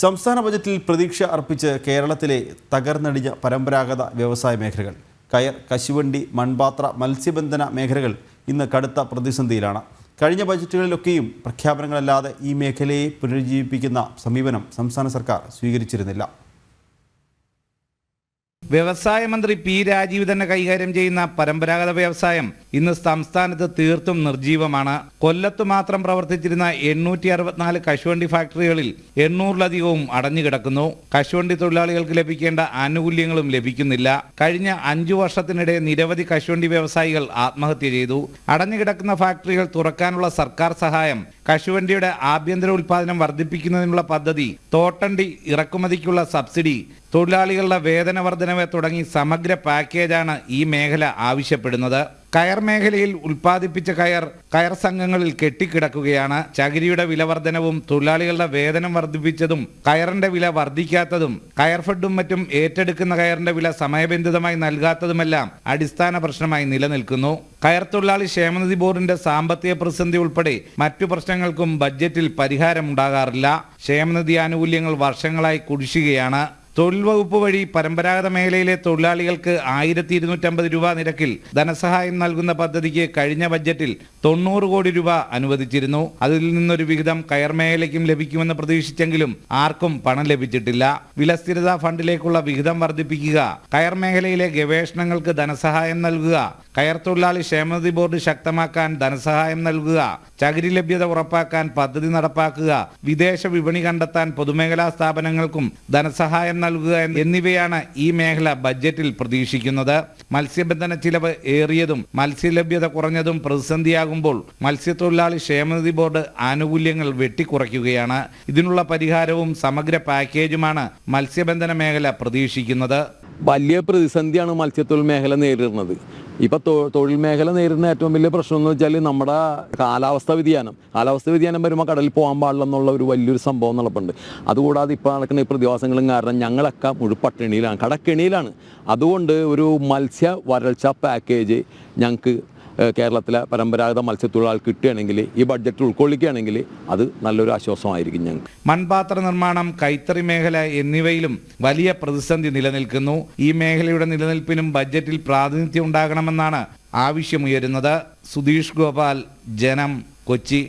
സംസ്ഥാന ബജറ്റിൽ പ്രതീക്ഷ അർപ്പിച്ച് കേരളത്തിലെ തകർന്നടിഞ്ഞ പരമ്പരാഗത വ്യവസായ മേഖലകൾ കയർ, കശുവണ്ടി, മൺപാത്ര, മത്സ്യബന്ധന മേഖലകൾ ഇന്ന് കടുത്ത പ്രതിസന്ധിയിലാണ്. കഴിഞ്ഞ ബജറ്റുകളിലൊക്കെയും പ്രഖ്യാപനങ്ങളല്ലാതെ ഈ മേഖലയെ പുനരുജ്ജീവിപ്പിക്കുന്ന സമീപനം സംസ്ഥാന സർക്കാർ സ്വീകരിച്ചിരുന്നില്ല. വ്യവസായ മന്ത്രി പി രാജീവ് തന്നെ കൈകാര്യം ചെയ്യുന്ന പരമ്പരാഗത വ്യവസായം ഇന്ന് സംസ്ഥാനത്ത് തീർത്തും നിർജീവമാണ്. കൊല്ലത്ത് മാത്രം പ്രവർത്തിച്ചിരുന്ന 864 കശുവണ്ടി ഫാക്ടറികളിൽ 800-ലധികവും അടഞ്ഞുകിടക്കുന്നു. കശുവണ്ടി തൊഴിലാളികൾക്ക് ലഭിക്കേണ്ട ആനുകൂല്യങ്ങളും ലഭിക്കുന്നില്ല. കഴിഞ്ഞ 5 വർഷത്തിനിടെ നിരവധി കശുവണ്ടി വ്യവസായികൾ ആത്മഹത്യ ചെയ്തു. അടഞ്ഞുകിടക്കുന്ന ഫാക്ടറികൾ തുറക്കാനുള്ള സർക്കാർ സഹായം, കശുവണ്ടിയുടെ ആഭ്യന്തര ഉൽപ്പാദനം വർദ്ധിപ്പിക്കുന്നതിനുള്ള പദ്ധതി, തോട്ടണ്ടി ഇറക്കുമതിക്കുള്ള സബ്സിഡി, തൊഴിലാളികളുടെ വേതന വർധനവ് തുടങ്ങി സമഗ്ര പാക്കേജാണ് ഈ മേഖല ആവശ്യപ്പെടുന്നത്. കയർ മേഖലയിൽ ഉൽപ്പാദിപ്പിച്ച കയർ സംഘങ്ങളിൽ കെട്ടിക്കിടക്കുകയാണ്. ചകിരിയുടെ വില വർധനവും തൊഴിലാളികളുടെ വേതനം വർദ്ധിപ്പിച്ചതും കയറിന്റെ വില വർദ്ധിക്കാത്തതും കയർഫെഡും മറ്റും ഏറ്റെടുക്കുന്ന കയറിന്റെ വില സമയബന്ധിതമായി നൽകാത്തതുമെല്ലാം അടിസ്ഥാന പ്രശ്നമായി നിലനിൽക്കുന്നു. കയർ തൊഴിലാളി ക്ഷേമനിധി ബോർഡിന്റെ സാമ്പത്തിക പ്രതിസന്ധി ഉൾപ്പെടെ മറ്റു പ്രശ്നങ്ങൾക്കും ബഡ്ജറ്റിൽ പരിഹാരമുണ്ടാകാറില്ല. ക്ഷേമനിധി ആനുകൂല്യങ്ങൾ വർഷങ്ങളായി കുടിശ്ശികയാണ്. തൊഴിൽ വകുപ്പ് വഴി പരമ്പരാഗത മേഖലയിലെ തൊഴിലാളികൾക്ക് 1250 രൂപ നിരക്കിൽ ധനസഹായം നൽകുന്ന പദ്ധതിക്ക് കഴിഞ്ഞ ബഡ്ജറ്റിൽ 90 കോടി രൂപ അനുവദിച്ചിരുന്നു. അതിൽ നിന്നൊരു വിഹിതം കയർ മേഖലയ്ക്കും ലഭിക്കുമെന്ന് പ്രതീക്ഷിച്ചെങ്കിലും ആർക്കും പണം ലഭിച്ചിട്ടില്ല. വിലസ്ഥിരതാ ഫണ്ടിലേക്കുള്ള വിഹിതം വർദ്ധിപ്പിക്കുക, കയർ മേഖലയിലെ ഗവേഷണങ്ങൾക്ക് ധനസഹായം നൽകുക, കയർ തൊഴിലാളി ക്ഷേമനിധി ബോർഡ് ശക്തമാക്കാൻ ധനസഹായം നൽകുക, ചകിരി ലഭ്യത ഉറപ്പാക്കാൻ പദ്ധതി നടപ്പാക്കുക, വിദേശ വിപണി കണ്ടെത്താൻ പൊതുമേഖലാ സ്ഥാപനങ്ങൾക്കും ധനസഹായം നൽകുക എന്നിവയാണ് ഈ മേഖല ബഡ്ജറ്റിൽ പ്രതീക്ഷിക്കുന്നത്. മത്സ്യബന്ധന ചിലവ് ഏറിയതും മത്സ്യലഭ്യത കുറഞ്ഞതും പ്രതിസന്ധിയാകുമ്പോൾ മത്സ്യത്തൊഴിലാളി ക്ഷേമനിധി ബോർഡ് ആനുകൂല്യങ്ങൾ വെട്ടിക്കുറയ്ക്കുകയാണ്. ഇതിനുള്ള പരിഹാരവും സമഗ്ര പാക്കേജുമാണ് മത്സ്യബന്ധന മേഖല പ്രതീക്ഷിക്കുന്നത്. വലിയ പ്രതിസന്ധിയാണ് മത്സ്യത്തൊഴിൽ മേഖല നേരിടുന്നത്. ഇപ്പം തൊഴിൽ മേഖല നേരിടുന്ന ഏറ്റവും വലിയ പ്രശ്നം എന്ന് വെച്ചാൽ നമ്മുടെ കാലാവസ്ഥ വ്യതിയാനം വരുമ്പോൾ കടലിൽ പോകാൻ പാടില്ല എന്നുള്ള ഒരു വലിയൊരു സംഭവം നടപ്പുണ്ട്. അതുകൂടാതെ ഇപ്പോൾ നടക്കുന്ന ഈ പ്രതിഭാസങ്ങളും കാരണം ഞങ്ങളൊക്കെ മുഴുപട്ടിണിയിലാണ്, കടക്കെണിയിലാണ്. അതുകൊണ്ട് ഒരു മത്സ്യ വരൾച്ച പാക്കേജ് ഞങ്ങൾക്ക് കേരളത്തിലെ പരമ്പരാഗത മത്സ്യത്തൊഴിലാളികൾ കിട്ടുകയാണെങ്കിൽ, ഈ ബഡ്ജറ്റ് ഉൾക്കൊള്ളിക്കുകയാണെങ്കിൽ അത് നല്ലൊരു ആശ്വാസമായിരിക്കും ഞങ്ങൾക്ക്. മൺപാത്ര നിർമ്മാണം, കൈത്തറി മേഖല എന്നിവയിലും വലിയ പ്രതിസന്ധി നിലനിൽക്കുന്നു. ഈ മേഖലയുടെ നിലനിൽപ്പിനും ബഡ്ജറ്റിൽ പ്രാതിനിധ്യം ഉണ്ടാകണമെന്നാണ് ആവശ്യമുയരുന്നത്. സുധീഷ് ഗോപാൽ, ജനം, കൊച്ചി.